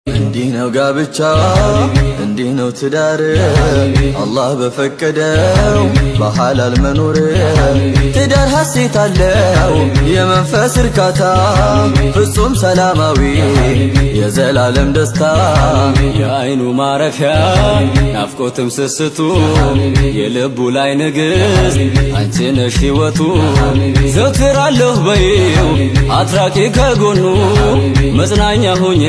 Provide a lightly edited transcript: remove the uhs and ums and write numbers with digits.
እንዲህ ነው ጋብቻ እንዲህ ነው ትዳር አላህ በፈቀደው በሐላል መኖር ትዳር ሐሴት አለው የመንፈስ እርካታ ፍጹም ሰላማዊ የዘላለም ደስታ የአይኑ ማረፊያ ናፍቆትም ስስቱ የልቡ ላይ ንግሥት አንቺ ነሽ ሕይወቱ ዘወትር አለሁ በይው አትራቂ ከጎኑ መጽናኛ ሆኝ